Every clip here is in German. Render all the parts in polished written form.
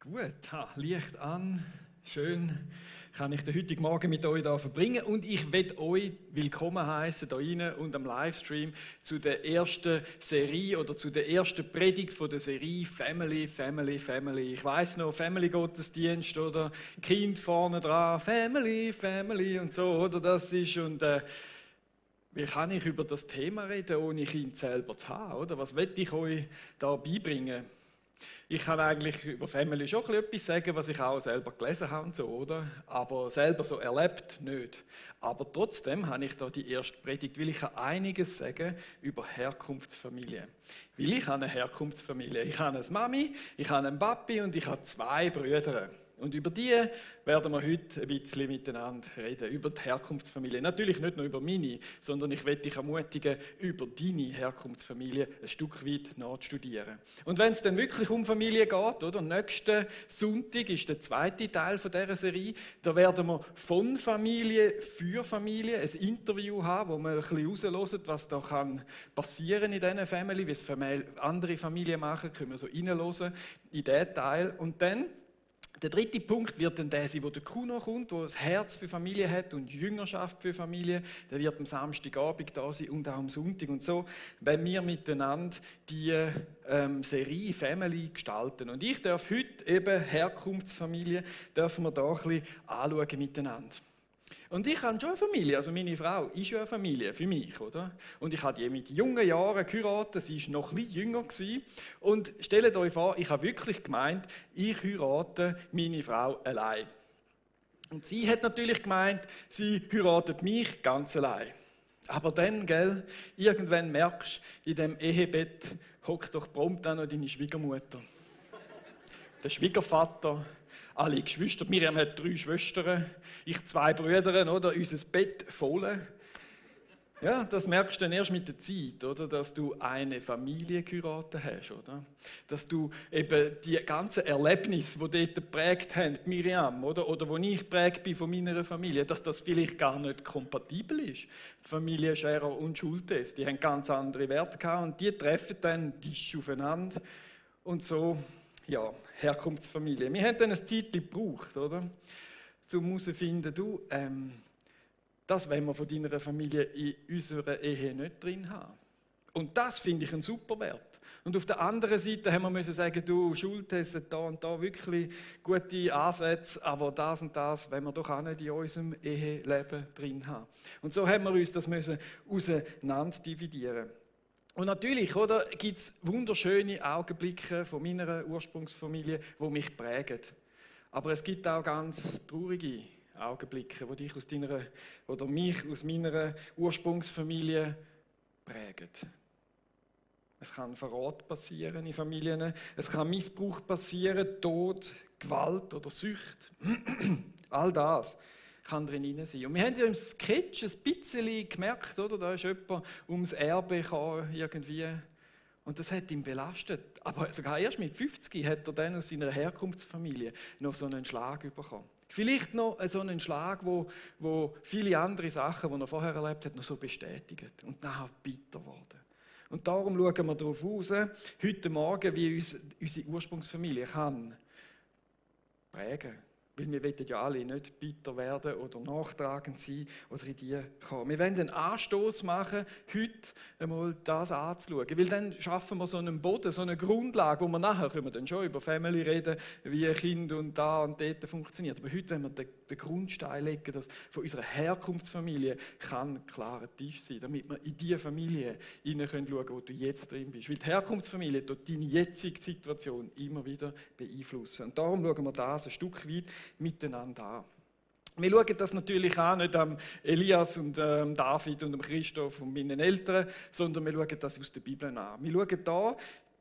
Gut, Licht an, schön kann ich den heutigen Morgen mit euch hier verbringen und ich will euch willkommen heißen hier rein und am Livestream zu der ersten Serie oder zu der ersten Predigt von der Serie Family, Family, Family. Ich weiss noch, Family Gottesdienst oder Kind vorne dran, Family, Family und so, oder das ist und wie kann ich über das Thema reden, ohne Kind selber zu haben, oder? Was will ich euch da beibringen? Ich kann eigentlich über Family schon etwas sagen, was ich auch selber gelesen habe und so, oder? Aber selber so erlebt nicht. Aber trotzdem habe ich da die erste Predigt, weil ich kann einiges sagen über Herkunftsfamilie. Weil ich habe eine Herkunftsfamilie. Ich habe eine Mami, ich habe einen Papi und ich habe 2 Brüder. Und über die werden wir heute ein bisschen miteinander reden, über die Herkunftsfamilie. Natürlich nicht nur über meine, sondern ich möchte dich ermutigen, über deine Herkunftsfamilie ein Stück weit nachzustudieren. Und wenn es dann wirklich um Familie geht, oder? Nächsten Sonntag ist der zweite Teil von dieser Serie, da werden wir von Familie für Familie ein Interview haben, wo wir ein bisschen heraushören, was da passieren in dieser Family, wie es andere Familien machen, können wir so reinhören in diesen Teil. Und dann der dritte Punkt wird dann der sein, wo der Kuno kommt, der das Herz für Familie hat und Jüngerschaft für Familie. Der wird am Samstagabend da sein und auch am Sonntag. Und so, wenn wir miteinander die Serie Family gestalten. Und ich darf heute eben Herkunftsfamilie, dürfen wir da ein bisschen anschauen miteinander. Und ich habe schon eine Familie, also meine Frau ist schon eine Familie für mich, oder? Und ich habe die mit jungen Jahren geheiratet, sie war noch ein bisschen jünger gewesen. Und stellt euch vor, ich habe wirklich gemeint, ich heirate meine Frau allein. Und sie hat natürlich gemeint, sie heiratet mich ganz allein. Aber dann, gell, irgendwann merkst du, in dem Ehebett hockt doch prompt auch noch deine Schwiegermutter. Der Schwiegervater, alle Geschwister. Miriam hat 3 Schwestern, ich 2 Brüder, oder? Unser Bett voll. Ja, das merkst du dann erst mit der Zeit, oder? Dass du eine Familie geheiratet hast, oder? Dass du eben die ganzen Erlebnisse, die dort geprägt haben, Miriam, oder wo ich geprägt bin von meiner Familie, dass das vielleicht gar nicht kompatibel ist. Familie Scherer und Schultes, die haben ganz andere Werte gehabt und die treffen dann aufeinander und so. Ja, Herkunftsfamilie. Wir haben dann ein Zeitchen gebraucht, oder? Um herauszufinden, das wollen wir von deiner Familie in unserer Ehe nicht drin haben. Und das finde ich einen super Wert. Und auf der anderen Seite haben wir müssen sagen, du, Schultes hat da und da wirklich gute Ansätze, aber das und das wollen wir doch auch nicht in unserem Eheleben drin haben. Und so haben wir uns das müssen auseinander dividieren. Und natürlich, oder, gibt es wunderschöne Augenblicke von meiner Ursprungsfamilie, die mich prägen. Aber es gibt auch ganz traurige Augenblicke, die dich oder mich aus meiner Ursprungsfamilie prägen. Es kann Verrat passieren in Familien, es kann Missbrauch passieren, Tod, Gewalt oder Sucht. All das kann drin sein. Und wir haben ja im Sketch ein bisschen gemerkt, oder? Da ist jemand ums Erbe gekommen, irgendwie. Und das hat ihn belastet. Aber sogar erst mit 50 hat er dann aus seiner Herkunftsfamilie noch so einen Schlag bekommen. Vielleicht noch so einen Schlag, wo viele andere Sachen, die er vorher erlebt hat, noch so bestätigt. Und nachher bitter geworden. Und darum schauen wir darauf aus, heute Morgen, wie uns unsere Ursprungsfamilie kann prägen. Weil wir wollen ja alle nicht bitter werden oder nachtragend sein oder in die kommen. Wir wollen einen Anstoß machen, heute einmal das anzuschauen. Weil dann schaffen wir so einen Boden, so eine Grundlage, wo wir nachher können wir dann schon über Family reden, wie ein Kind und da und dort funktioniert. Aber heute wollen wir den Grundstein legen, dass von unserer Herkunftsfamilie kann ein klarer Tisch sein, damit wir in die Familie hinein schauen können, wo du jetzt drin bist. Weil die Herkunftsfamilie tut deine jetzige Situation immer wieder beeinflussen. Und darum schauen wir das ein Stück weit miteinander an. Wir schauen das natürlich auch nicht am Elias und David und am Christoph und meinen Eltern, sondern wir schauen das aus der Bibel an. Wir schauen da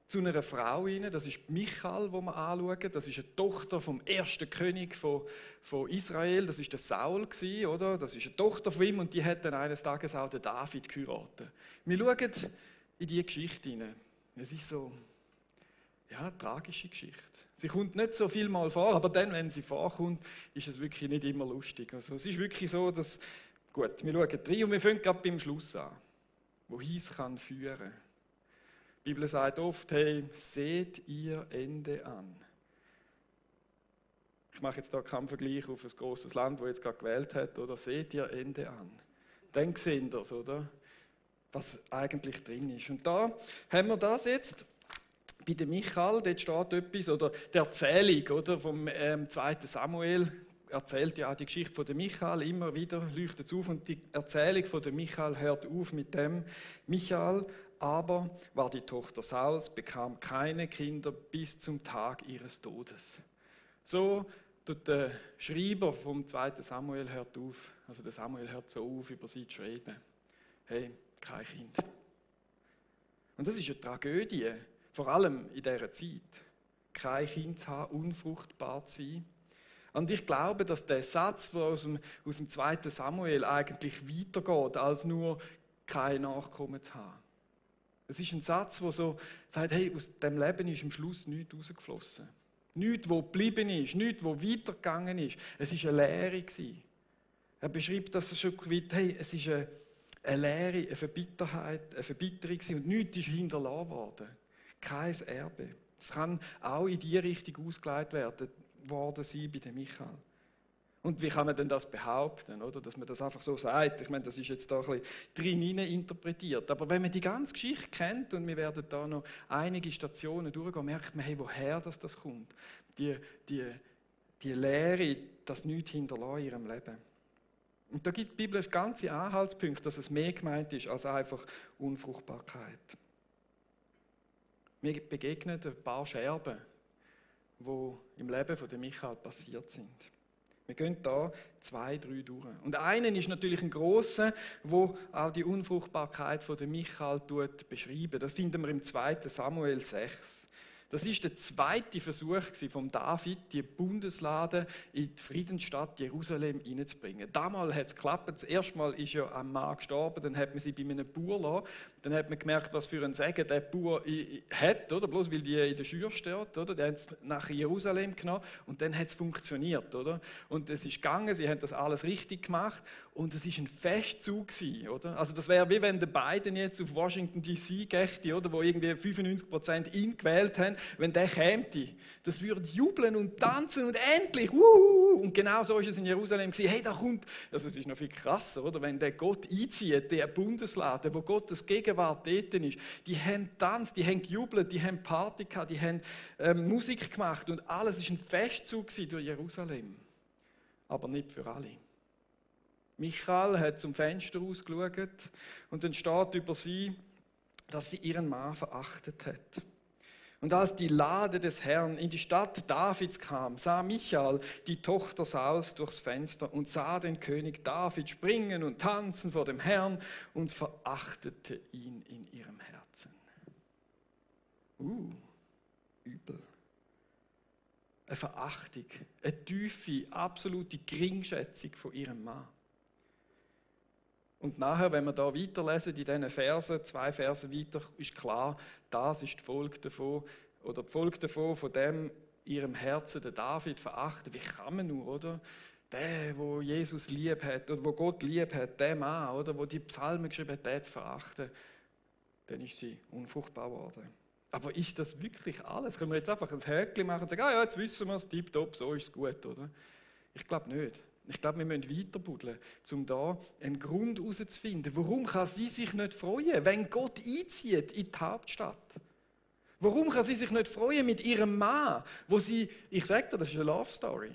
zu einer Frau rein, das ist Michal, die wir anschauen. Das ist eine Tochter vom ersten König von Israel, das ist der Saul gewesen, oder? Das ist eine Tochter von ihm und die hat dann eines Tages auch den David geheiratet. Wir schauen in diese Geschichte hinein. Es ist so, ja, eine tragische Geschichte. Sie kommt nicht so viel mal vor, aber dann, wenn sie vorkommt, ist es wirklich nicht immer lustig. Also es ist wirklich so, dass, gut, wir schauen rein und wir fangen gerade beim Schluss an, wohin es kann führen. Die Bibel sagt oft, hey, seht ihr Ende an. Ich mache jetzt da keinen Vergleich auf ein grosses Land, das jetzt gerade gewählt hat, oder seht ihr Ende an. Dann seht ihr es, oder? Was eigentlich drin ist. Und da haben wir das jetzt bei dem Michael, dort steht etwas, oder die Erzählung oder, vom 2. Samuel, erzählt ja auch die Geschichte von dem Michael, immer wieder leuchtet es auf. Und die Erzählung von dem Michael hört auf mit dem: Michael aber war die Tochter Sauls, bekam keine Kinder bis zum Tag ihres Todes. So tut der Schreiber vom 2. Samuel hört auf, also der Samuel hört so auf, über sie zu schreiben. Hey, kein Kind. Und das ist eine Tragödie, vor allem in dieser Zeit. Kein Kind zu haben, unfruchtbar zu sein. Und ich glaube, dass der Satz aus dem 2. Samuel eigentlich weitergeht, als nur kein Nachkommen zu haben. Es ist ein Satz, der so sagt, hey, aus dem Leben ist am Schluss nichts rausgeflossen. Nichts, was geblieben ist, nichts, was weitergegangen ist. Es war eine Leere. Er beschreibt das schon weit, hey, es ist eine Leere, eine Verbitterheit, eine Verbitterung und nichts ist hinterlassen worden. Kein Erbe. Es kann auch in diese Richtung ausgelegt worden sein bei dem Michael. Und wie kann man denn das behaupten, oder? Dass man das einfach so sagt? Ich meine, das ist jetzt da ein bisschen drin interpretiert. Aber wenn man die ganze Geschichte kennt, und wir werden da noch einige Stationen durchgehen, merkt man, hey, woher das kommt. Die Lehre, dass nichts hinterlassen in ihrem Leben. Und da gibt die Bibel ganze Anhaltspunkte, dass es mehr gemeint ist als einfach Unfruchtbarkeit. Mir begegnen ein paar Scherben, die im Leben von Michael passiert sind. Wir gehen da 2, 3 durch. Und einen ist natürlich ein grosser, wo auch die Unfruchtbarkeit von Michael beschreibt. Das finden wir im 2. Samuel 6. Das ist der zweite Versuch von David, die Bundeslade in die Friedensstadt Jerusalem hineinzubringen. Damals hat es geklappt. Das erste Mal ist ja ein Mann gestorben, dann hat man sie bei einem Bauer lassen. Dann hat man gemerkt, was für ein Segen der Bauer hat, oder? Bloß weil die in der Schür steht. Oder? Die haben es nach Jerusalem genommen und dann hat es funktioniert. Oder? Und es ist gegangen, sie haben das alles richtig gemacht und es war ein Festzug. Oder? Also das wäre wie wenn der Biden jetzt auf Washington D.C. gächte, oder? Wo irgendwie 95% ihn gewählt haben. Wenn der käme, das würde jubeln und tanzen und endlich, und genau so ist es in Jerusalem gewesen. Hey, da kommt, also es ist noch viel krasser, oder? Wenn der Gott einzieht, der Bundeslade, wo Gottes Gegenwart dort ist, die haben getanzt, die haben gejubelt, die haben Party gehabt, die haben Musik gemacht und alles ist ein Festzug durch Jerusalem. Aber nicht für alle. Michael hat zum Fenster ausgeschaut und dann steht über sie, dass sie ihren Mann verachtet hat. Und als die Lade des Herrn in die Stadt Davids kam, sah Michael die Tochter Sauls durchs Fenster und sah den König David springen und tanzen vor dem Herrn und verachtete ihn in ihrem Herzen. Übel. Eine Verachtung, eine tiefe, absolute Geringschätzung von ihrem Mann. Und nachher, wenn wir da weiterlesen, in diesen Versen, 2 Verse weiter, ist klar, das ist die Folge davon, oder die Folge davon, von dem ihrem Herzen der David verachten. Wie kann man nur, oder? Der, wo Jesus lieb hat, oder wo Gott lieb hat, der Mann, oder, wo die Psalmen geschrieben hat, den zu verachten, dann ist sie unfruchtbar geworden. Aber ist das wirklich alles? Können wir jetzt einfach ein Häkchen machen und sagen, ja, jetzt wissen wir es, tipptopp, so ist es gut, oder? Ich glaube nicht. Ich glaube, wir müssen weiter buddeln, um da einen Grund herauszufinden. Warum kann sie sich nicht freuen, wenn Gott einzieht in die Hauptstadt? Warum kann sie sich nicht freuen mit ihrem Mann, wo sie, ich sage dir, das war eine Love Story,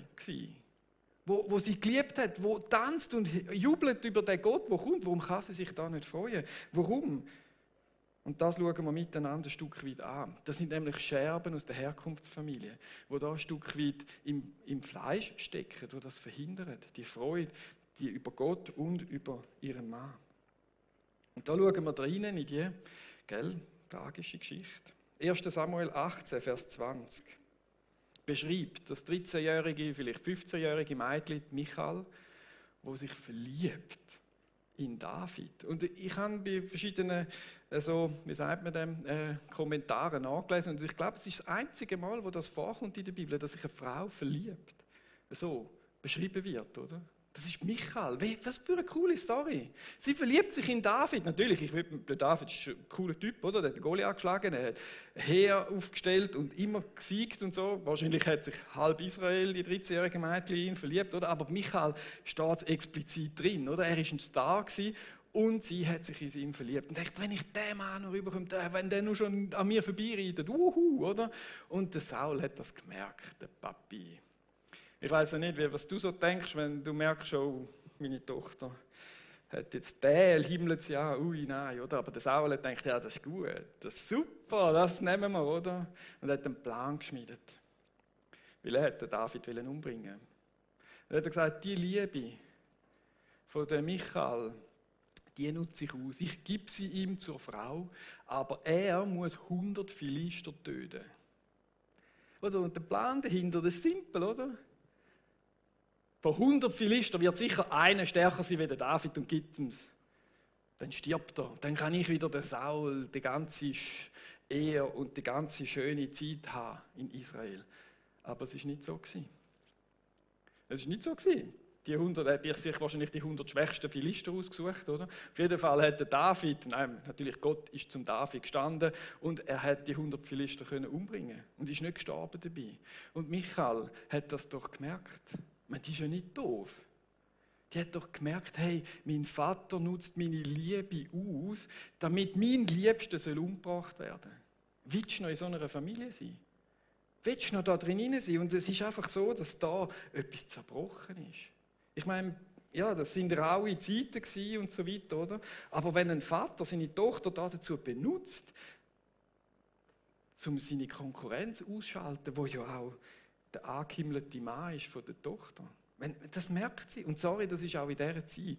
wo sie geliebt hat, wo tanzt und jubelt über den Gott, der kommt. Warum kann sie sich da nicht freuen? Warum? Und das schauen wir miteinander ein Stück weit an. Das sind nämlich Scherben aus der Herkunftsfamilie, die da ein Stück weit im Fleisch stecken, die das verhindern. Die Freude, die über Gott und über ihren Mann. Und da schauen wir rein in die tragische Geschichte. 1. Samuel 18, Vers 20 beschreibt das 13-jährige, vielleicht 15-jährige Mädchen Michael, wo sich verliebt in David. Und ich habe bei verschiedenen, wie sagt man dem, Kommentaren nachgelesen und ich glaube, es ist das einzige Mal, wo das vorkommt in der Bibel, dass sich eine Frau verliebt. So beschrieben wird, oder? Das ist Michal. Was für eine coole Story. Sie verliebt sich in David. Natürlich, David ist ein cooler Typ, oder? Der hat den Goliath geschlagen, er hat ein Heer aufgestellt und immer gesiegt und so. Wahrscheinlich hat sich halb Israel, die 13-jährige Mädchen, in ihn verliebt, oder? Aber Michal steht explizit drin, oder? Er war ein Star gewesen, und sie hat sich in ihn verliebt. Und dachte, wenn ich den Mann noch rüberkomme, wenn der nur schon an mir vorbeireitet, oder? Und der Saul hat das gemerkt, der Papi. Ich weiß ja nicht, was du so denkst, wenn du merkst, oh, meine Tochter hat jetzt den himmelt sie an, ui, nein, oder? Aber der Saul hat gedacht, ja, das ist gut, das ist super, das nehmen wir, oder? Und er hat einen Plan geschmiedet, weil er den David umbringen wollte. Er hat gesagt, die Liebe von der Michal, die nutze ich aus. Ich gebe sie ihm zur Frau, aber er muss 100 Philister töten. Oder? Und der Plan dahinter, das ist simpel, oder? Von 100 Philister wird sicher einer stärker sein wie der David und gibt ihm's. Dann stirbt er. Dann kann ich wieder den Saul, die ganze Ehe und die ganze schöne Zeit haben in Israel. Aber es ist nicht so gewesen. Es ist nicht so gewesen. Die 100, hätte ich sich wahrscheinlich die 100 schwächsten Philister ausgesucht, oder? Auf jeden Fall hat der David, nein, natürlich Gott ist zum David gestanden und er hat die 100 Philister können umbringen und ist nicht gestorben dabei. Und Michal hat das doch gemerkt. Die ist ja nicht doof. Die hat doch gemerkt, hey, mein Vater nutzt meine Liebe aus, damit mein Liebster umgebracht werden soll. Willst du noch in so einer Familie sein? Willst du noch da drin sein? Und es ist einfach so, dass da etwas zerbrochen ist. Ich meine, ja, das sind raue Zeiten und so weiter, oder? Aber wenn ein Vater seine Tochter dazu benutzt, um seine Konkurrenz auszuschalten, wo ja auch der angehimmelte Mann ist von der Tochter. Das merkt sie. Und sorry, das ist auch in dieser Zeit,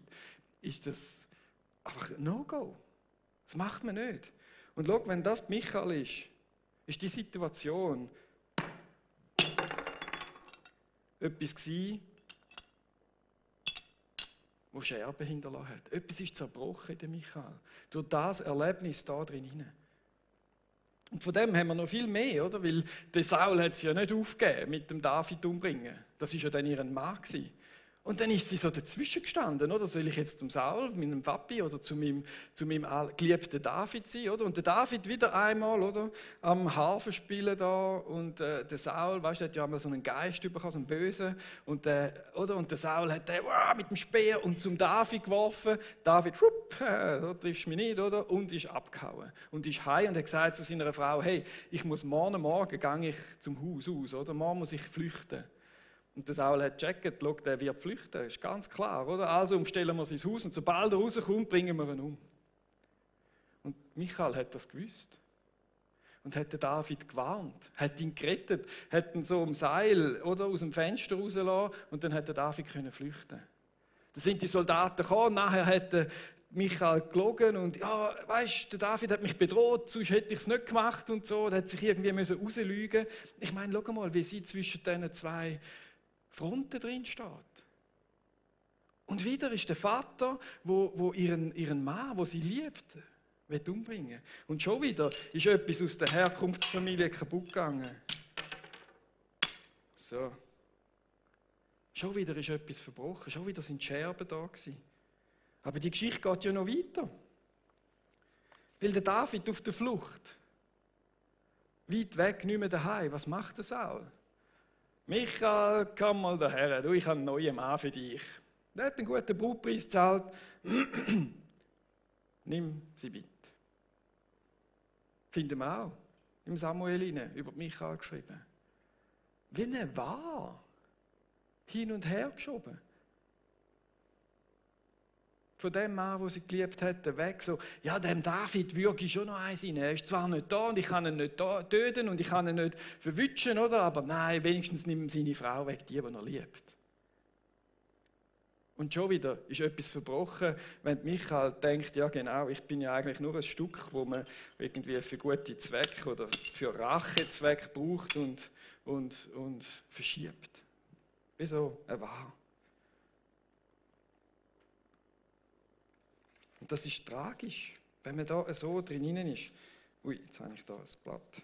ist das einfach ein No-Go. Das macht man nicht. Und schau, wenn das Michael ist die Situation etwas gewesen, wo Scherben hinterlassen hat. Etwas ist zerbrochen in dem Michael. Durch das Erlebnis da drin. Und von dem haben wir noch viel mehr, oder? Weil der Saul hat sie ja nicht aufgegeben mit dem David umbringen. Das war ja dann ihr Mann gewesen. Und dann ist sie so dazwischen gestanden, oder? Soll ich jetzt zum Saul, meinem Papi, oder zu meinem geliebten David sein, oder? Und der David wieder einmal, oder? Am Harfe spielen da und der Saul, weißt du, hat ja einmal so einen Geist bekommen, so einen Bösen. Und der Saul hat den mit dem Speer und zum David geworfen. David, da triffst du mich nicht, oder? Und ist abgehauen. Und ist heim und hat gesagt zu seiner Frau, hey, ich muss morgen gehe ich zum Haus aus, oder? Morgen muss ich flüchten. Und der Saul hat gecheckt, schau, der wird flüchten, ist ganz klar, oder? Also umstellen wir sein Haus und sobald er rauskommt, bringen wir ihn um. Und Michael hat das gewusst. Und hat den David gewarnt, hat ihn gerettet, hat ihn so am Seil oder, aus dem Fenster rausgelassen und dann hat der David flüchten. Dann sind die Soldaten gekommen, nachher hat Michael gelogen und ja, weißt, der David hat mich bedroht, sonst hätte ich es nicht gemacht und so. Er hat sich irgendwie rauslügen. Ich meine, schau mal, wie sie zwischen diesen zwei Fronten drin steht. Und wieder ist der Vater, wo ihren Mann, wo sie liebt, will umbringen. Und schon wieder ist etwas aus der Herkunftsfamilie kaputt gegangen. So. Schon wieder ist etwas verbrochen. Schon wieder sind Scherben da gewesen. Aber die Geschichte geht ja noch weiter. Weil der David auf der Flucht, weit weg, nicht mehr daheim. Was macht der Saul? Michael, komm mal daher, du, ich habe einen neuen Mann für dich. Der hat einen guten Brutpreis gezahlt. Nimm sie mit. Finden wir auch im Samuel über Michael geschrieben. Wie eine Wahr. Hin und her geschoben. Von dem Mann, den sie geliebt hätte, weg. So, ja, dem David würge ich schon noch eins rein. Er ist zwar nicht da und ich kann ihn nicht töten und ich kann ihn nicht verwutschen, oder? Aber nein, wenigstens nimmt seine Frau weg, die er liebt. Und schon wieder ist etwas verbrochen, wenn Michael denkt, ja genau, ich bin ja eigentlich nur ein Stück, wo man irgendwie für gute Zwecke oder für Rachezwecke braucht und verschiebt. Wieso? Er war. Und das ist tragisch, wenn man da so drin ist. Ui, jetzt habe ich da ein Blatt.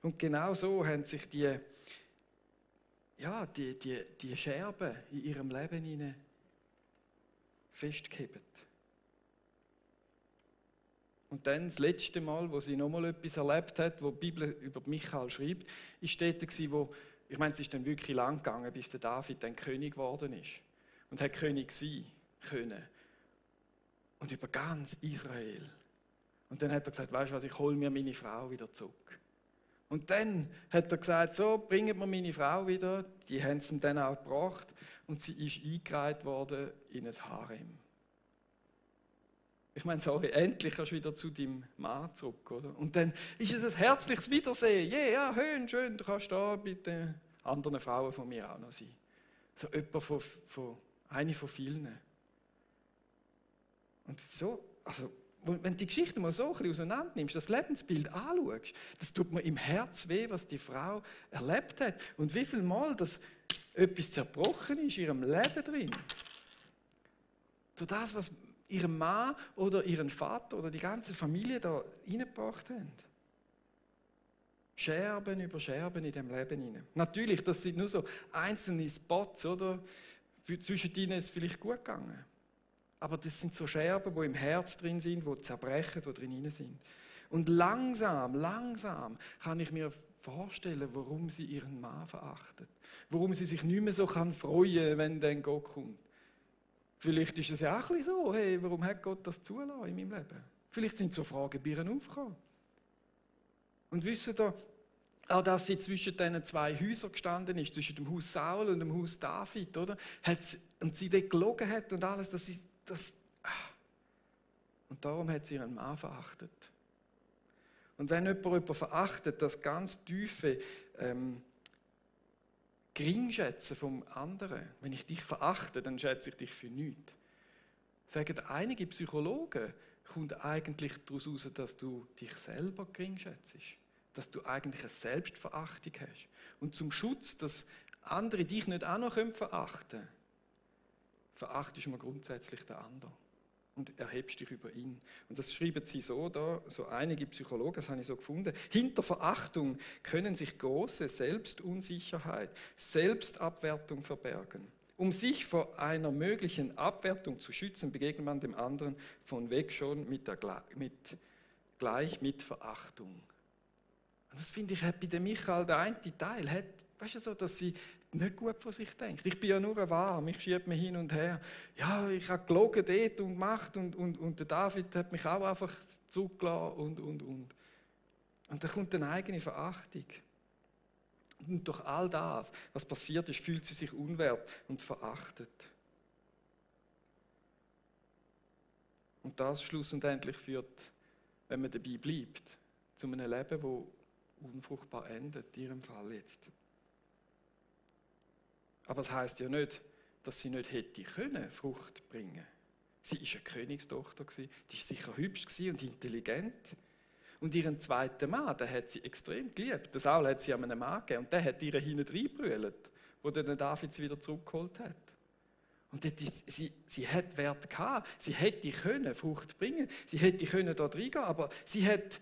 Und genau so haben sich die ja, die Scherben in ihrem Leben hinein festgehebt. Und dann das letzte Mal, wo sie nochmal etwas erlebt hat, wo die Bibel über Michael schreibt, ist dort wo, ich meine, es ist dann wirklich lang gegangen, bis der David dann König geworden ist. Und hat König sein können. Und über ganz Israel. Und dann hat er gesagt, weißt du was, ich hole mir meine Frau wieder zurück. Und dann hat er gesagt, so, bringt mir meine Frau wieder. Die haben sie ihm dann auch gebracht. Und sie ist eingereiht worden in ein Harem. Ich meine, sorry, endlich kannst du wieder zu deinem Mann zurück, oder? Und dann ist es ein herzliches Wiedersehen. Ja, schön, du kannst da bei den anderen Frauen von mir auch noch sein. So jemand eine von vielen. Und so, also, wenn du die Geschichte mal so ein bisschen auseinander nimmst, das Lebensbild anschaust, das tut mir im Herz weh, was die Frau erlebt hat. Und wie viel Mal das etwas zerbrochen ist in ihrem Leben drin. Durch das, was ihrem Mann oder ihren Vater oder die ganze Familie da reingebracht haben. Scherben über Scherben in dem Leben hinein. Natürlich, das sind nur so einzelne Spots, oder? Zwischen ihnen ist es vielleicht gut gegangen. Aber das sind so Scherben, die im Herz drin sind, die zerbrechen, die drin sind. Und langsam kann ich mir vorstellen, warum sie ihren Mann verachtet. Warum sie sich nicht mehr so freuen kann, wenn dann Gott kommt. Vielleicht ist es ja auch ein bisschen so, hey, warum hat Gott das zulassen in meinem Leben? Vielleicht sind so Fragen bei ihr aufgekommen. Und wisst ihr, auch dass sie zwischen diesen zwei Häusern gestanden ist, zwischen dem Haus Saul und dem Haus David, oder? Und sie dort gelogen hat und alles, Und darum hat sie ihren Mann verachtet. Und wenn jemand verachtet, das ganz tiefe Geringschätzen vom anderen, wenn ich dich verachte, dann schätze ich dich für nichts. Sagen einige Psychologen, kommt eigentlich daraus heraus, dass du dich selber geringschätzt, dass du eigentlich eine Selbstverachtung hast. Und zum Schutz, dass andere dich nicht auch noch verachten können, verachtest du grundsätzlich den anderen und erhebst dich über ihn. Und das schreiben sie so da, so einige Psychologen, das habe ich so gefunden. Hinter Verachtung können sich große Selbstunsicherheit, Selbstabwertung verbergen. Um sich vor einer möglichen Abwertung zu schützen, begegnet man dem anderen von weg schon gleich mit Verachtung. Und das finde ich, hat bei der Michael der eine Teil, weißt du so, dass sie nicht gut von sich denkt. Ich bin ja nur ein Warm, ich schiebe mich hin und her. Ja, ich habe gelogen dort und gemacht und der David hat mich auch einfach zurückgelassen und. Und da kommt eine eigene Verachtung. Und durch all das, was passiert ist, fühlt sie sich unwert und verachtet. Und das schlussendlich führt, wenn man dabei bleibt, zu einem Leben, das unfruchtbar endet, in ihrem Fall jetzt. Aber das heisst ja nicht, dass sie nicht hätte können, Frucht bringen. Sie war eine Königstochter, die war sicher hübsch und intelligent. Und ihren zweiten Mann, den hat sie extrem geliebt. Den Saul hat sie an einem Mann gegeben und der hat ihr hinten reingebrüllt, wo dann David sie wieder zurückgeholt hat. Und sie hat Wert gehabt, sie hätte können Frucht bringen, sie hätte können dort reingehen, aber sie hat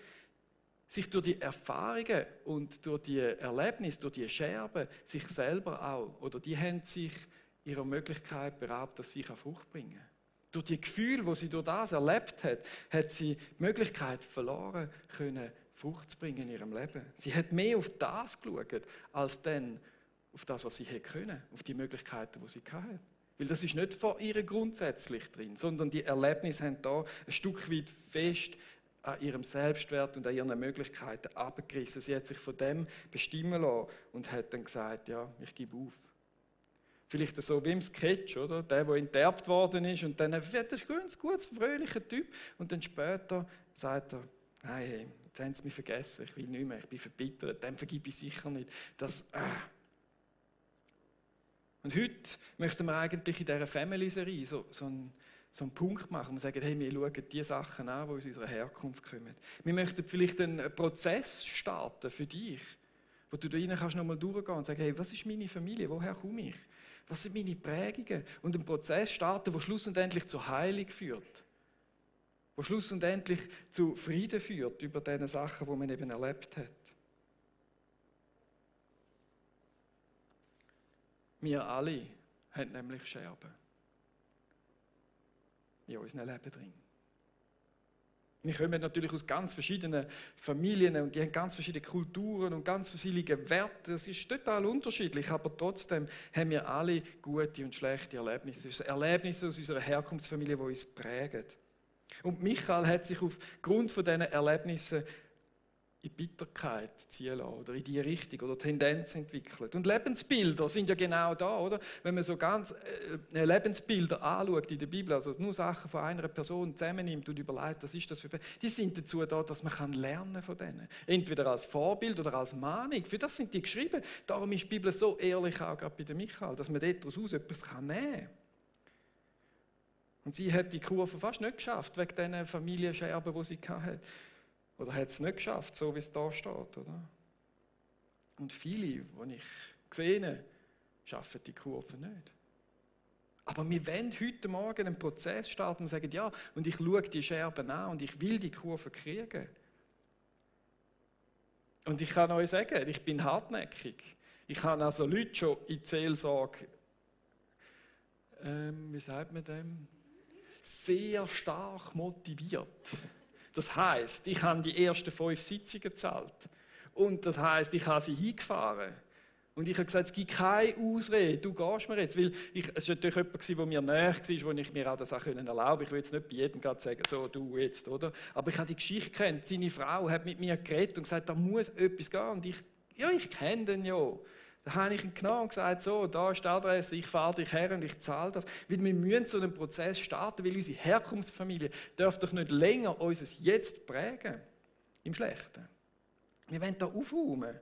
sich durch die Erfahrungen und durch die Erlebnisse, durch die Scherben, sich selber auch, oder die haben sich ihrer Möglichkeit beraubt, dass sie Frucht bringen kann. Durch die Gefühle, die sie durch das erlebt hat, hat sie die Möglichkeit verloren können, Frucht zu bringen in ihrem Leben. Sie hat mehr auf das geschaut, als dann auf das, was sie hätte können, auf die Möglichkeiten, die sie hatte. Weil das ist nicht von ihr grundsätzlich drin, sondern die Erlebnisse haben da ein Stück weit fest an ihrem Selbstwert und an ihren Möglichkeiten abgerissen. Sie hat sich von dem bestimmen lassen und hat dann gesagt, ja, ich gebe auf. Vielleicht so wie im Sketch, oder? Der enterbt worden ist und dann, das ist ein guter, fröhlicher Typ. Und dann später sagt er, nein, hey, jetzt haben sie mich vergessen, ich will nicht mehr, ich bin verbittert, dem vergebe ich sicher nicht. Und heute möchten wir eigentlich in dieser Family-Serie so einen Punkt machen, wo wir sagen, hey, wir schauen die Sachen an, die aus unserer Herkunft kommen. Wir möchten vielleicht einen Prozess starten für dich, wo du da rein kannst nochmal durchgehen und sagen, hey, was ist meine Familie, woher komme ich? Was sind meine Prägungen? Und einen Prozess starten, der schlussendlich zur Heilung führt. Der schlussendlich zu Frieden führt über diese Sachen, die man eben erlebt hat. Wir alle haben nämlich Scherben in unserem Leben drin. Wir kommen natürlich aus ganz verschiedenen Familien und die haben ganz verschiedene Kulturen und ganz verschiedene Werte. Das ist total unterschiedlich, aber trotzdem haben wir alle gute und schlechte Erlebnisse. Erlebnisse aus unserer Herkunftsfamilie, die uns prägen. Und Michael hat sich aufgrund von diesen Erlebnissen in Bitterkeit ziehen lassen, oder in die Richtung oder Tendenz entwickelt. Und Lebensbilder sind ja genau da, oder? Wenn man so ganz Lebensbilder anschaut in der Bibel, also nur Sachen von einer Person zusammennimmt und überlegt, was ist das für die sind dazu da, dass man lernen von denen. Entweder als Vorbild oder als Mahnung. Für das sind die geschrieben. Darum ist die Bibel so ehrlich, auch gerade bei der Michael, dass man daraus etwas nehmen kann. Und sie hat die Kurve fast nicht geschafft, wegen diesen Familienscherben, die sie hatte. Oder hat es nicht geschafft, so wie es da steht, oder? Und viele, die ich gesehen habe, schaffen die Kurve nicht. Aber wir wollen heute Morgen einen Prozess starten und sagen, ja, und ich schaue die Scherben an und ich will die Kurve kriegen. Und ich kann euch sagen, ich bin hartnäckig. Ich habe also Leute schon in die Seelsorge, wie sagt man dem? Sehr stark motiviert. Das heisst, ich habe die ersten 5 Sitzungen gezahlt. Und das heisst, ich habe sie hingefahren. Und ich habe gesagt, es gibt keine Ausrede, du gehst mir jetzt. Weil es war natürlich jemand, der mir näher war, wo ich mir auch das auch erlauben konnte. Ich will jetzt nicht bei jedem gerade sagen, so, du jetzt, oder? Aber ich habe die Geschichte gekannt. Seine Frau hat mit mir geredet und gesagt, da muss etwas gehen. Und ich kenne den ja. Da habe ich ihn genommen und gesagt, so, da ist die Adresse, ich fahre dich her und ich zahle das. Weil wir müssen so einen Prozess starten, weil unsere Herkunftsfamilie darf doch nicht länger unser Jetzt prägen. Im Schlechten. Wir wollen da aufräumen.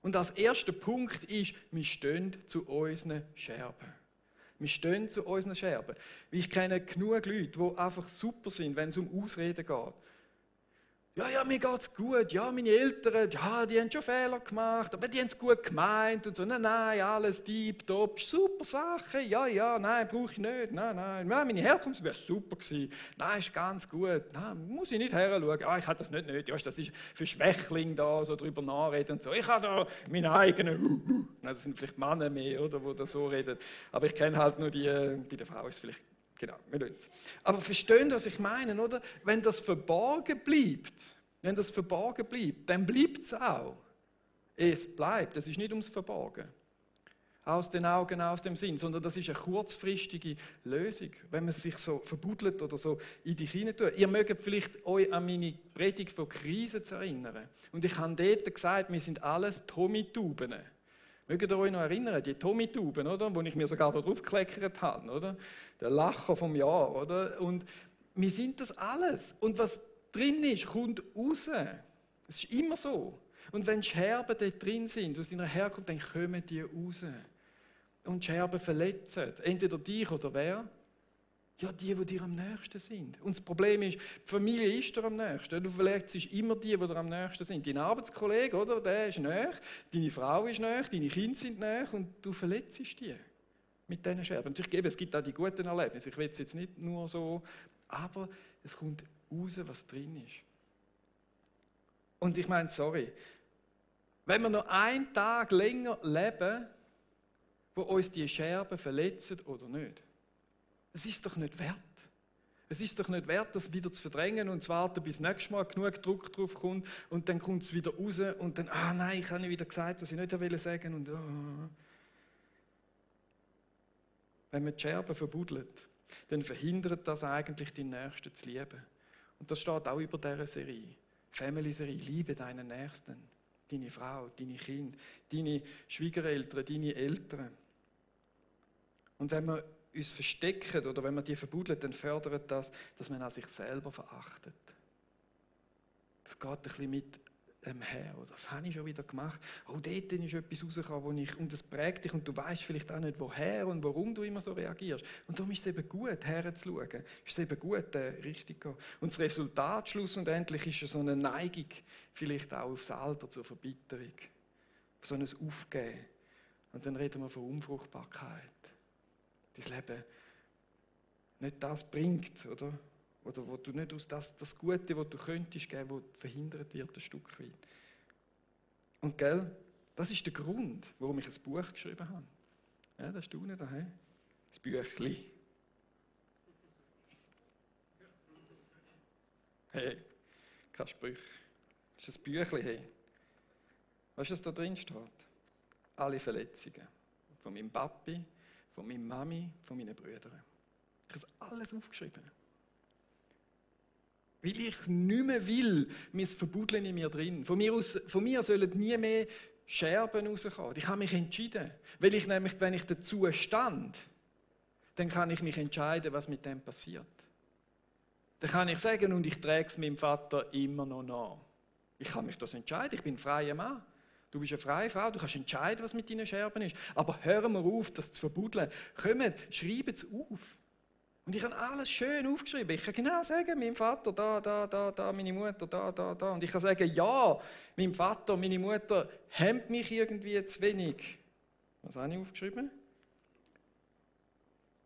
Und als erster Punkt ist, wir stehen zu unseren Scherben. Wir stehen zu unseren Scherben. Ich kenne genug Leute, die einfach super sind, wenn es um Ausreden geht. Ja, mir geht's gut. Ja, meine Eltern, ja, die haben schon Fehler gemacht, aber die haben es gut gemeint und so. Nein, alles tipptopp, super Sache. Ja, nein, brauche ich nicht. Nein, meine Herkunft wäre super gewesen. Nein, ist ganz gut. Nein, muss ich nicht heranschauen. Ich habe das nicht nötig. Das ist für Schwächlinge da, so drüber nachreden und so. Ich habe da meine eigenen. Nein, das sind vielleicht Männer mehr, oder, die da so reden. Aber ich kenne halt nur die, bei der Frau ist es vielleicht. Genau, wir tun es. Aber verstehen, was ich meine, oder? Wenn das verborgen bleibt, dann bleibt es auch. Es bleibt, es ist nicht ums Verborgen. Aus den Augen, aus dem Sinn, sondern das ist eine kurzfristige Lösung, wenn man sich so verbuddelt oder so in dich hinein tut. Ihr mögt vielleicht euch an meine Predigt von Krisen zu erinnern. Und ich habe dort gesagt, wir sind alles Tomituben. Mögt ihr euch noch erinnern, die Tomituben, oder? Wo ich mir sogar da drauf gekleckert habe, oder? Der Lacher vom Jahr, oder? Und wir sind das alles. Und was drin ist, kommt raus. Es ist immer so. Und wenn Scherben dort drin sind, aus deiner Herkunft, dann kommen die raus. Und Scherben verletzen. Entweder dich oder wer? Ja, die dir am nächsten sind. Und das Problem ist, die Familie ist dir am nächsten. Du verletzt immer die dir am nächsten sind. Dein Arbeitskollege, oder, der ist näher, deine Frau ist näher, deine Kinder sind näher und du verletzt die mit diesen Scherben. Natürlich, es gibt auch die guten Erlebnisse. Ich will es jetzt nicht nur so, aber es kommt raus, was drin ist. Und ich meine, sorry, wenn wir noch einen Tag länger leben, wo uns die Scherben verletzen oder nicht, es ist doch nicht wert. Es ist doch nicht wert, das wieder zu verdrängen und zu warten, bis nächstes Mal genug Druck drauf kommt und dann kommt es wieder raus und dann, nein, ich habe nicht wieder gesagt, was ich nicht sagen wollte und Wenn man die Scherben verbuddelt, dann verhindert das eigentlich, die Nächsten zu lieben. Und das steht auch über dieser Serie. Family-Serie, liebe deinen Nächsten, deine Frau, deine Kinder, deine Schwiegereltern, deine Eltern. Und wenn wir uns verstecken oder wenn man die verbuddelt, dann fördert das, dass man auch sich selber verachtet. Das geht ein bisschen mit her. Oder das habe ich schon wieder gemacht. Dort ist etwas rausgekommen, und das prägt dich und du weißt vielleicht auch nicht, woher und warum du immer so reagierst. Und darum ist es eben gut, herzuschauen. Ist es eben gut, richtig zu gehen. Und das Resultat schlussendlich ist so eine Neigung, vielleicht auch aufs Alter, zur Verbitterung. So ein Aufgeben. Und dann reden wir von Unfruchtbarkeit. Dein Leben nicht das bringt, oder wo du nicht aus das Gute, was du könntest geben, wo verhindert wird, ein Stück weit. Und gell, das ist der Grund, warum ich ein Buch geschrieben habe. Ja, das ist unten da, he? Das Büchli. Hey, kein Sprüch. Das ist ein Büchli, hey. Weißt du, was da drin steht? Alle Verletzungen. Von meinem Papi, von meiner Mami, von meinen Brüdern. Ich habe alles aufgeschrieben. Weil ich nicht mehr will, mein Verbuddeln in mir drin. Von mir sollen nie mehr Scherben rauskommen. Ich habe mich entschieden. Weil ich nämlich, wenn ich dazu stand, dann kann ich mich entscheiden, was mit dem passiert. Dann kann ich sagen, und ich trage es meinem Vater immer noch nach. Ich kann mich das entscheiden, ich bin ein freier Mann. Du bist eine freie Frau, du kannst entscheiden, was mit deinen Scherben ist. Aber hören wir auf, das zu verbuddeln. Kommt, schreibt es auf. Und ich habe alles schön aufgeschrieben. Ich kann genau sagen, mein Vater, da, meine Mutter, da. Und ich kann sagen, ja, mein Vater, meine Mutter haben mich irgendwie zu wenig. Was habe ich aufgeschrieben?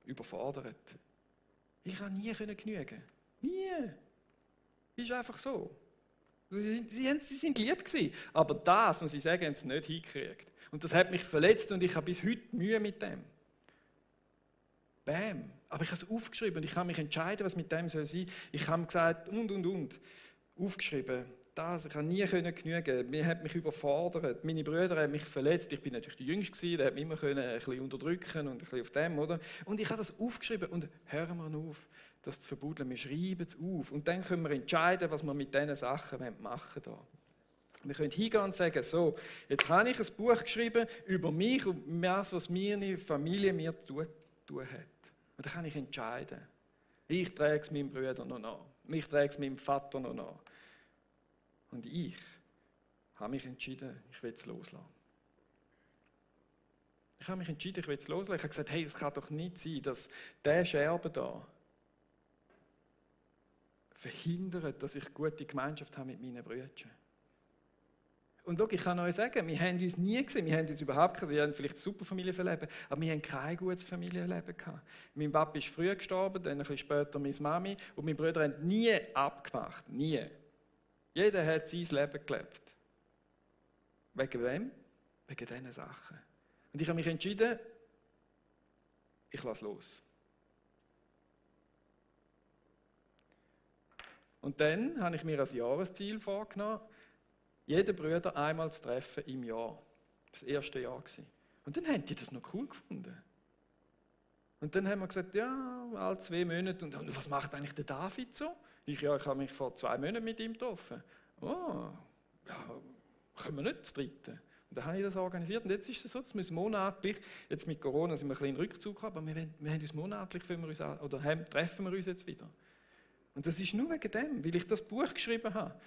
Überfordert. Ich kann nie genügen. Nie. Ist einfach so. Sie sind lieb gewesen, aber das, muss ich sagen, haben sie nicht hingekriegt. Und das hat mich verletzt und ich habe bis heute Mühe mit dem. Bam. Aber ich habe es aufgeschrieben und ich kann mich entscheiden, was mit dem soll sein. Ich habe gesagt, und. Aufgeschrieben. Das, ich habe nie genügen. Mir hat mich überfordert. Meine Brüder haben mich verletzt. Ich bin natürlich der Jüngste gewesen, der hat mich immer ein bisschen unterdrücken und ein bisschen auf dem, oder? Und ich habe das aufgeschrieben und hören wir auf, das zu verbuddeln. Wir schreiben es auf und dann können wir entscheiden, was wir mit diesen Sachen machen wollen. Wir können hingehen und sagen, so, jetzt habe ich ein Buch geschrieben über mich und das, was meine Familie mir tun hat. Und dann kann ich entscheiden. Ich trage es meinem Bruder noch nach. Ich trage es meinem Vater noch nach. Und ich habe mich entschieden, ich will es loslassen. Ich habe mich entschieden, ich will es loslassen. Ich habe gesagt, hey, es kann doch nicht sein, dass dieser Scherbe da verhindert, dass ich gute Gemeinschaft habe mit meinen Brüdern. Und schau, ich kann euch sagen, wir haben uns nie gesehen, wir haben jetzt überhaupt kein, wir haben vielleicht ein super Familienleben, aber wir haben kein gutes Familienleben gehabt. Mein Papa ist früh gestorben, dann ein bisschen später meine Mami und meine Brüder haben nie abgemacht, nie. Jeder hat sein Leben gelebt. Wegen wem? Wegen diesen Sachen. Und ich habe mich entschieden, ich lasse los. Und dann habe ich mir als Jahresziel vorgenommen, jeden Bruder einmal zu treffen im Jahr. Das erste Jahr gewesen. Und dann haben die das noch cool gefunden. Und dann haben wir gesagt, ja, alle 2 Monate. Und was macht eigentlich der David so? Ich habe mich vor 2 Monaten mit ihm getroffen. Oh, ja, können wir nicht zu dritten. Und dann habe ich das organisiert. Und jetzt ist es so, dass wir monatlich, jetzt mit Corona sind wir ein bisschen in Rückzug, aber wir haben uns monatlich, treffen wir uns jetzt wieder. Und das ist nur wegen dem, weil ich das Buch geschrieben habe.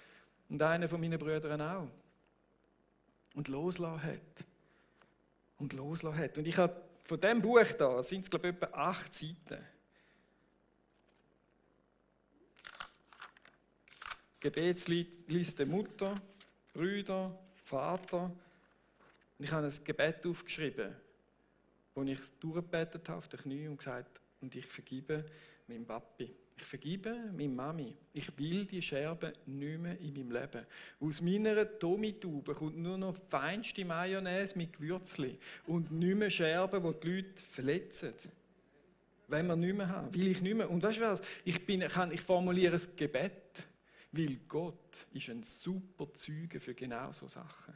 Und einer von meinen Brüdern auch. Und loslassen hat. Und loslassen hat. Und ich habe von diesem Buch da, sind es glaube ich etwa 8 Seiten. Gebetsliste Mutter, Brüder, Vater. Und ich habe ein Gebet aufgeschrieben, wo ich durchgebetet habe auf den Knien und gesagt, und ich vergebe meinem Papi. Ich vergebe meiner Mami. Ich will die Scherben nicht mehr in meinem Leben. Aus meiner Tomitube kommt nur noch feinste Mayonnaise mit Gewürzli und nicht mehr Scherben, die die Leute verletzen. Wenn wir nicht mehr haben, will ich nicht mehr. Und weißt du was? Ich formuliere ein Gebet, weil Gott ist ein super Zeuge für genau so Sachen.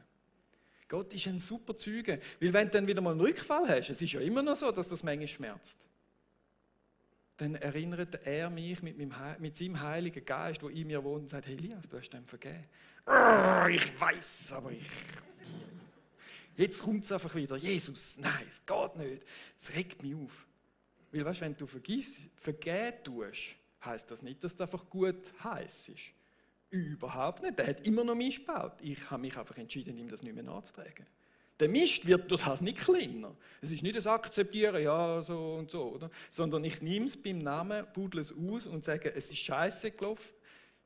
Gott ist ein super Zeuge, weil wenn du dann wieder mal einen Rückfall hast, es ist ja immer noch so, dass das manchmal schmerzt, dann erinnert er mich mit seinem Heiligen Geist, der in mir wohnt, und sagt, hey Elias, du hast dem vergeben. Ich weiß, aber jetzt kommt es einfach wieder. Jesus, nein, es geht nicht. Es regt mich auf. Weil weißt, wenn du vergeben tust, heisst das nicht, dass es einfach gut heiß ist. Überhaupt nicht. Der hat immer noch Mist gebaut. Ich habe mich einfach entschieden, ihm das nicht mehr nachzutragen. Der Mist wird durch das nicht kleiner. Es ist nicht das Akzeptieren, ja, so und so, oder? Sondern ich nehme es beim Namen, buddle es aus und sage, es ist scheiße gelaufen.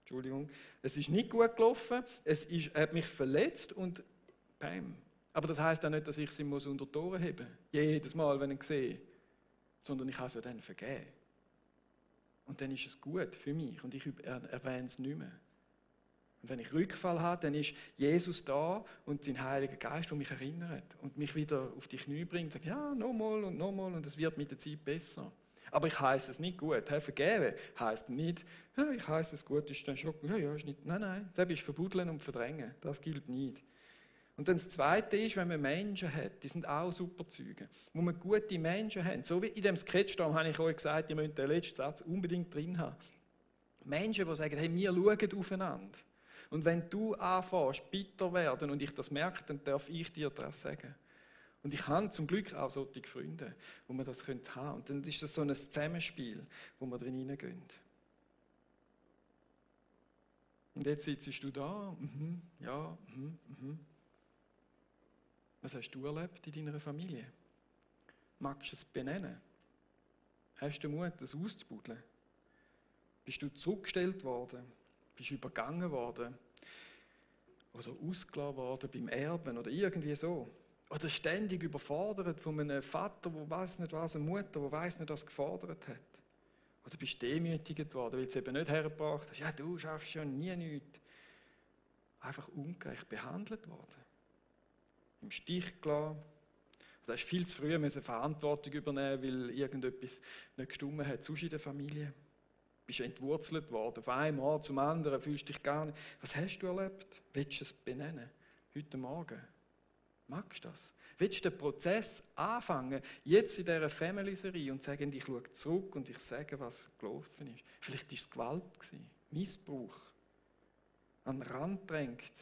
Entschuldigung, es ist nicht gut gelaufen, hat mich verletzt und bam. Aber das heisst auch nicht, dass ich es ihm unter die Ohren heben muss. Jedes Mal, wenn ich ihn sehe. Sondern ich habe es ja dann vergeben. Und dann ist es gut für mich und ich erwähne es nicht mehr. Und wenn ich Rückfall habe, dann ist Jesus da und sein Heiliger Geist, der mich erinnert und mich wieder auf die Knie bringt und sagt, ja, nochmal und es wird mit der Zeit besser. Aber ich heisse es nicht gut. Vergeben heisst nicht, ja, ich heisse es gut, ist dann schon, ja, ist nicht. Nein, das ist verbuddeln und verdrängen. Das gilt nicht. Und dann das Zweite ist, wenn man Menschen hat, die sind auch super Zeugen, wo man gute Menschen haben. So wie in dem Sketch da habe ich euch gesagt, ihr müsst den letzten Satz unbedingt drin haben. Menschen, die sagen, hey, wir schauen aufeinander. Und wenn du anfängst, bitter werden und ich das merke, dann darf ich dir das sagen. Und ich habe zum Glück auch solche Freunde, wo man das haben könnte. Und dann ist das so ein Zusammenspiel, wo wir drin hineingehen. Und jetzt sitzt du da, ja. Was hast du erlebt in deiner Familie? Magst du es benennen? Hast du Mut, das auszubuddeln? Bist du zurückgestellt worden? Bist du übergangen worden? Oder ausgelassen worden beim Erben oder irgendwie so? Oder ständig überfordert von einem Vater, der weiß nicht was, eine Mutter, die weiß nicht, was gefordert hat? Oder bist du demütigt worden, weil du es eben nicht hergebracht hast? Ja, du schaffst schon nie nichts. Einfach ungerecht behandelt worden. Im Stich gelassen. Du hast viel zu früh Verantwortung übernehmen, weil irgendetwas nicht gestimmt hat, sonst in der Familie. Du bist entwurzelt worden, von einem Ort zum anderen, fühlst dich gar nicht. Was hast du erlebt? Willst du es benennen? Heute Morgen? Magst du das? Willst du den Prozess anfangen, jetzt in dieser Family-Serie und sagen, ich schaue zurück und ich sage, was gelaufen ist? Vielleicht war es Gewalt, Missbrauch, an den Rand drängt.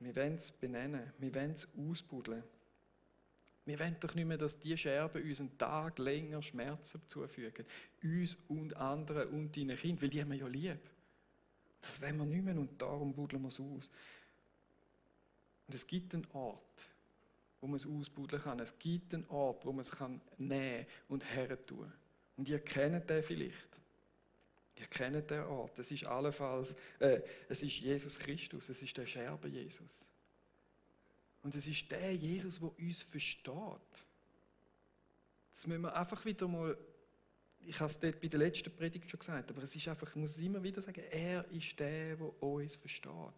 Wir wollen es benennen, wir wollen es ausbuddeln. Wir wollen doch nicht mehr, dass diese Scherben uns einen Tag länger Schmerzen zufügen. Uns und anderen und deinen Kindern, weil die haben wir ja lieb. Das wollen wir nicht mehr und darum buddeln wir es aus. Und es gibt einen Ort, wo man es ausbuddeln kann. Es gibt einen Ort, wo man es nehmen und hertun kann. Und ihr kennt den vielleicht. Ihr kennt den Ort. Es ist allenfalls, es ist Jesus Christus, es ist der Scherbe Jesus. Und es ist der Jesus, der uns versteht. Das müssen wir einfach wieder mal, ich habe es dort bei der letzten Predigt schon gesagt, aber es ist einfach, ich muss es immer wieder sagen, er ist der, der uns versteht.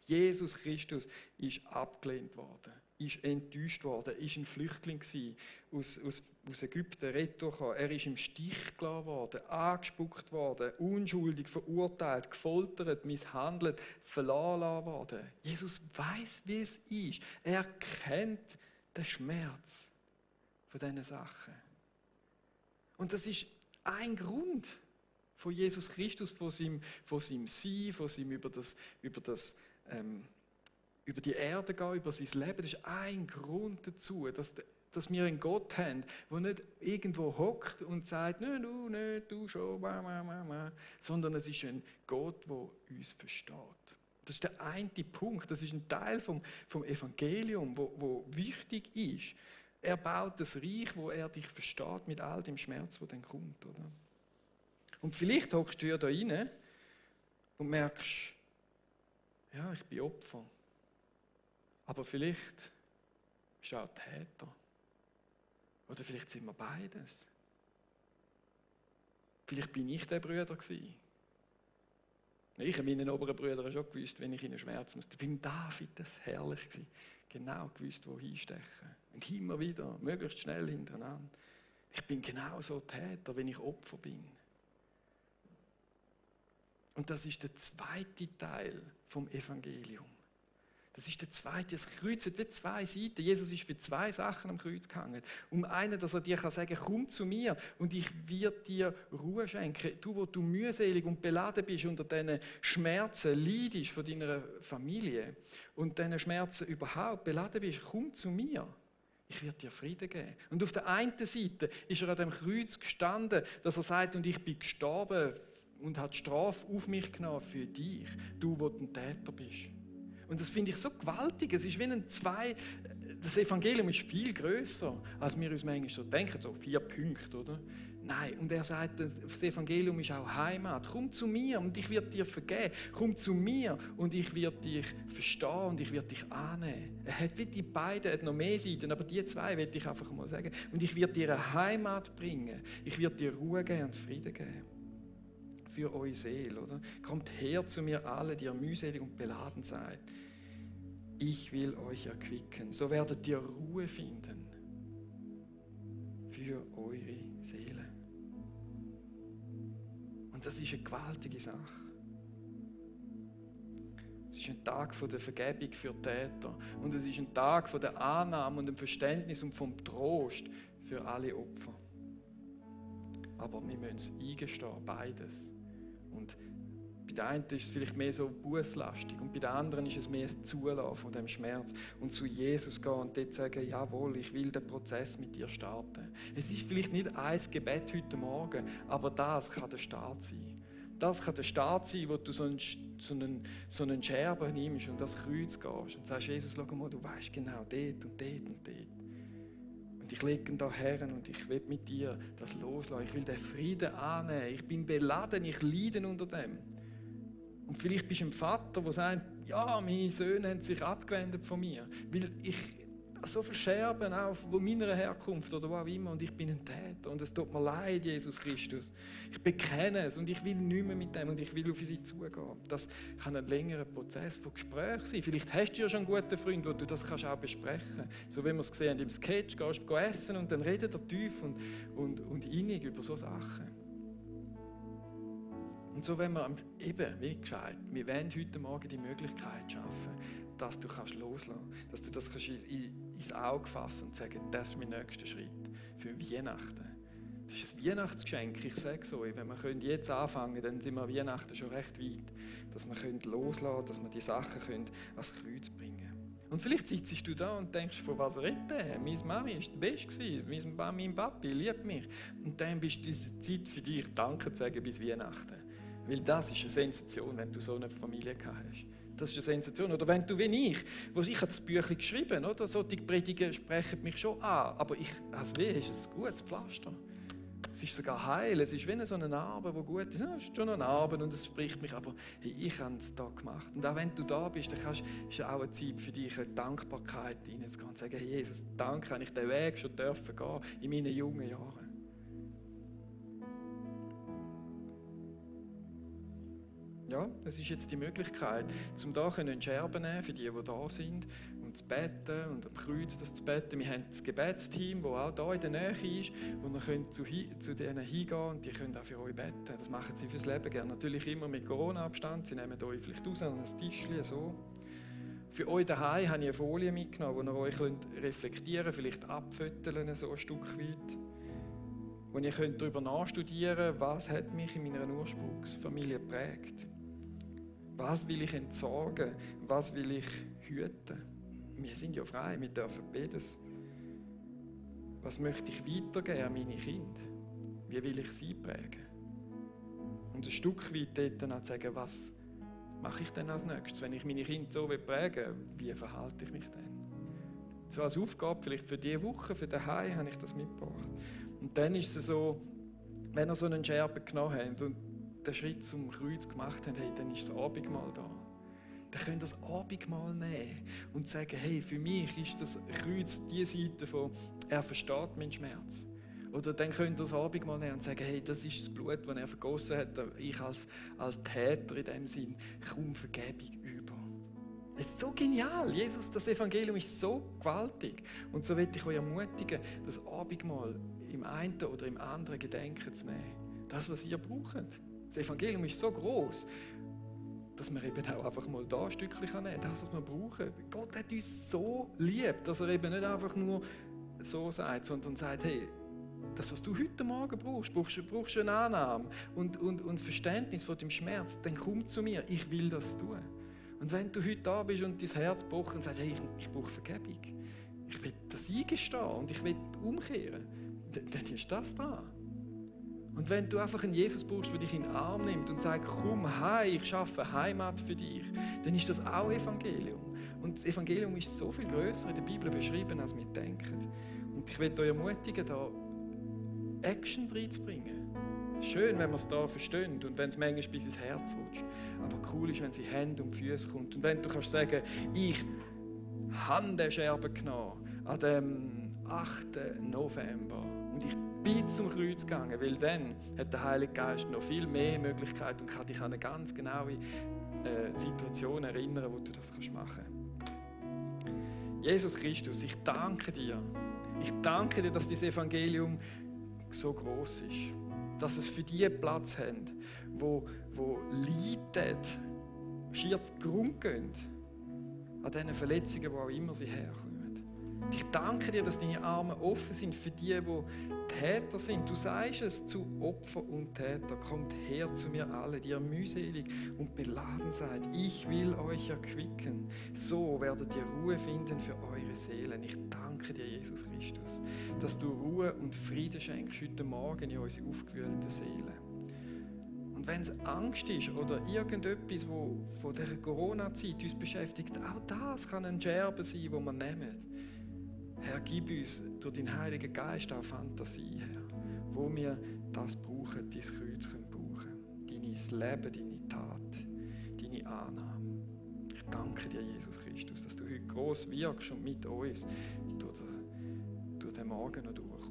Jesus Christus ist abgelehnt worden, ist enttäuscht worden, ist ein Flüchtling gewesen, aus Ägypten retour. Er ist im Stich gelassen worden, angespuckt worden, unschuldig verurteilt, gefoltert, misshandelt, verlassen worden. Jesus weiß, wie es ist. Er kennt den Schmerz von diesen Sachen. Und das ist ein Grund von Jesus Christus, von seinem Sein, von seinem über die Erde gehen, über sein Leben. Das ist ein Grund dazu, dass wir einen Gott haben, der nicht irgendwo hockt und sagt, nein, du nicht, du schon, sondern es ist ein Gott, der uns versteht. Das ist der eine Punkt, das ist ein Teil vom Evangelium, wo wichtig ist. Er baut das Reich, wo er dich versteht, mit all dem Schmerz, der dann kommt. Oder? Und vielleicht hockst du ja da rein und merkst, ja, ich bin Opfer. Aber vielleicht bist du auch Täter. Oder vielleicht sind wir beides. Vielleicht bin ich der Bruder gewesen. Ich habe meinen oberen Brüdern schon gewusst, wenn ich ihnen Schmerz musste. Beim David das herrlich gewesen. Genau gewusst, wo hinstechen. Und immer wieder, möglichst schnell hintereinander. Ich bin genauso Täter, wenn ich Opfer bin. Und das ist der zweite Teil vom Evangelium. Das ist der zweite. Das Kreuz hat wie zwei Seiten. Jesus ist für zwei Sachen am Kreuz gehangen. Um einen, dass er dir sagen kann, komm zu mir und ich werde dir Ruhe schenken. Du, wo du mühselig und beladen bist unter diesen Schmerzen, leidest von deiner Familie und diesen Schmerzen überhaupt beladen bist, komm zu mir. Ich werde dir Frieden geben. Und auf der einen Seite ist er an dem Kreuz gestanden, dass er sagt, und ich bin gestorben und hat die Strafe auf mich genommen für dich, du, wo ein Täter bist. Und das finde ich so gewaltig. Es ist wie das Evangelium ist viel grösser, als wir uns manchmal so denken, so 4 Punkte, oder? Nein, und er sagt, das Evangelium ist auch Heimat. Komm zu mir und ich werde dir vergeben. Komm zu mir und ich werde dich verstehen und ich werde dich annehmen. Er hat wie die beiden, er hat noch mehr Seiten, aber die zwei will ich einfach mal sagen. Und ich werde dir eine Heimat bringen. Ich werde dir Ruhe geben und Frieden geben. für eure Seele, oder? Kommt her zu mir alle, die ihr mühselig und beladen seid. Ich will euch erquicken. So werdet ihr Ruhe finden für eure Seele. Und das ist eine gewaltige Sache. Es ist ein Tag der Vergebung für Täter. Und es ist ein Tag der Annahme und dem Verständnis und vom Trost für alle Opfer. Aber wir müssen es eingestehen, beides. Und bei der einen ist es vielleicht mehr so bußlastig und bei der anderen ist es mehr das Zulassen von dem Schmerz und zu Jesus gehen und dort sagen, jawohl, ich will den Prozess mit dir starten. Es ist vielleicht nicht ein Gebet heute Morgen, aber das kann der Start sein. Das kann der Start sein, wo du so einen Scherben nimmst und das Kreuz gehst und sagst, Jesus, schau mal, du weißt genau dort und dort und dort. Und ich lege ihn da her und ich will mit dir das loslassen. Ich will den Frieden annehmen. Ich bin beladen, ich leide unter dem. Und vielleicht bist du ein Vater, der sagt, ja, meine Söhne haben sich abgewendet von mir, weil ich so viele Scherben auch von meiner Herkunft oder wo auch immer und ich bin ein Täter und es tut mir leid, Jesus Christus. Ich bekenne es und ich will nicht mehr mit dem und ich will auf sie zugehen. Das kann ein längerer Prozess von Gespräch sein. Vielleicht hast du ja schon einen guten Freund, wo du das kannst auch besprechen kannst. So wie wir es gesehen haben im Sketch, gehst du essen und dann redet er tief und innig über so Sachen. Und so wenn wir eben, wie gesagt, wir wollen heute Morgen die Möglichkeit schaffen, dass du kannst loslassen kannst, dass du das kannst ins Auge fassen und sagen, das ist mein nächster Schritt für Weihnachten. Das ist ein Weihnachtsgeschenk, ich sage es euch, wenn wir jetzt anfangen können, dann sind wir Weihnachten schon recht weit, dass wir loslassen können, dass wir die Sachen ans Kreuz bringen können. Und vielleicht sitzt du da und denkst, von was redet der? Meine Mami war die Beste, mein Papi liebt mich. Und dann bist du diese Zeit für dich, Danke zu sagen bis Weihnachten. Weil das ist eine Sensation, wenn du so eine Familie gehabt hast. Das ist eine Sensation. Oder wenn du wie ich habe das Büchlein geschrieben, oder? So, die Prediger sprechen mich schon an, aber als weh ist es ein gutes Pflaster. Es ist sogar heil, es ist wie so eine Narbe, die gut ist. Ja, es ist schon eine Narbe und es spricht mich, aber hey, ich habe es da gemacht. Und auch wenn du da bist, dann ist es auch eine Zeit für dich, eine Dankbarkeit reinzugehen und zu sagen, hey Jesus, danke, habe ich den Weg schon dürfen gehen in meinen jungen Jahren. Ja, es ist jetzt die Möglichkeit, um da eine Scherben zu nehmen für die da sind und zu beten und am Kreuz das zu beten. Wir haben das Gebetsteam, das auch da in der Nähe ist, wo ihr könnt zu denen hingehen und die können auch für euch beten. Das machen sie fürs Leben gerne. Natürlich immer mit Corona-Abstand. Sie nehmen euch vielleicht raus an ein Tischchen, so. Für euch daheim habe ich eine Folie mitgenommen, wo ihr euch reflektieren könnt, vielleicht abfütteln, so ein Stück weit. Wo ihr könnt darüber nachstudieren könnt, was hat mich in meiner Ursprungsfamilie geprägt. Was will ich entsorgen? Was will ich hüten? Wir sind ja frei, wir dürfen beides. Was möchte ich weitergeben an meine Kinder? Wie will ich sie prägen? Und ein Stück weit dort dann sagen, was mache ich denn als nächstes? Wenn ich meine Kinder so prägen will, wie verhalte ich mich dann? So als Aufgabe, vielleicht für diese Woche, für daheim, habe ich das mitgebracht. Und dann ist es so, wenn ihr so einen Scherben genommen habt und den Schritt zum Kreuz gemacht habt, hey, dann ist das Abendmahl da. Dann könnt ihr das Abendmahl nehmen und sagen, hey, für mich ist das Kreuz die Seite von, er versteht meinen Schmerz. Oder dann könnt ihr das Abendmahl nehmen und sagen, hey, das ist das Blut, das er vergossen hat. Ich als Täter in dem Sinn komme Vergebung über. Es ist so genial. Jesus, das Evangelium ist so gewaltig. Und so will ich euch ermutigen, das Abendmahl im einen oder im anderen Gedenken zu nehmen. Das, was ihr braucht. Das Evangelium ist so groß, dass wir eben auch einfach mal da ein Stückchen nehmen können. Das, was wir brauchen. Gott hat uns so lieb, dass er eben nicht einfach nur so sagt, sondern sagt, hey, das, was du heute Morgen brauchst du eine Annahme und Verständnis von deinem Schmerz, dann komm zu mir, ich will das tun. Und wenn du heute da bist und dein Herz pocht und sagst, hey, ich brauche Vergebung, ich will das eingestehen und ich will umkehren, dann ist das dran. Und wenn du einfach einen Jesus brauchst, der dich in den Arm nimmt und sagt, komm heim, ich schaffe Heimat für dich, dann ist das auch Evangelium. Und das Evangelium ist so viel grösser in der Bibel beschrieben, als wir denken. Und ich will euch ermutigen, da Action reinzubringen. Es ist schön, wenn wir es da verstehen und wenn es manchmal bis ins Herz rutscht. Aber cool ist, wenn es in Hände und Füße kommt. Und wenn du kannst sagen, ich habe den Scherben genommen an dem 8. November und ich bis zum Kreuz gegangen, weil dann hat der Heilige Geist noch viel mehr Möglichkeiten und kann dich an eine ganz genaue Situation erinnern, wo du das machen kannst. Jesus Christus, ich danke dir. Ich danke dir, dass dieses Evangelium so groß ist. Dass es für die Platz hat, wo Leiden schier zu Grund gehen. An diesen Verletzungen, wo auch immer sie herkommen. Und ich danke dir, dass deine Arme offen sind für die Täter sind. Du sagst es zu Opfer und Täter. Kommt her zu mir alle, die ihr mühselig und beladen seid. Ich will euch erquicken. So werdet ihr Ruhe finden für eure Seelen. Ich danke dir, Jesus Christus, dass du Ruhe und Frieden schenkst heute Morgen in unsere aufgewühlten Seelen. Und wenn es Angst ist oder irgendetwas, wo von dieser Corona-Zeit uns beschäftigt, auch das kann ein Scherben sein, das wir nehmen. Herr, gib uns durch deinen Heiligen Geist auch Fantasie, Herr, wo wir das brauchen, dein Kreuz können brauchen. Dein Leben, deine Tat, deine Annahme. Ich danke dir, Jesus Christus, dass du heute gross wirkst und mit uns durch den Morgen noch durch.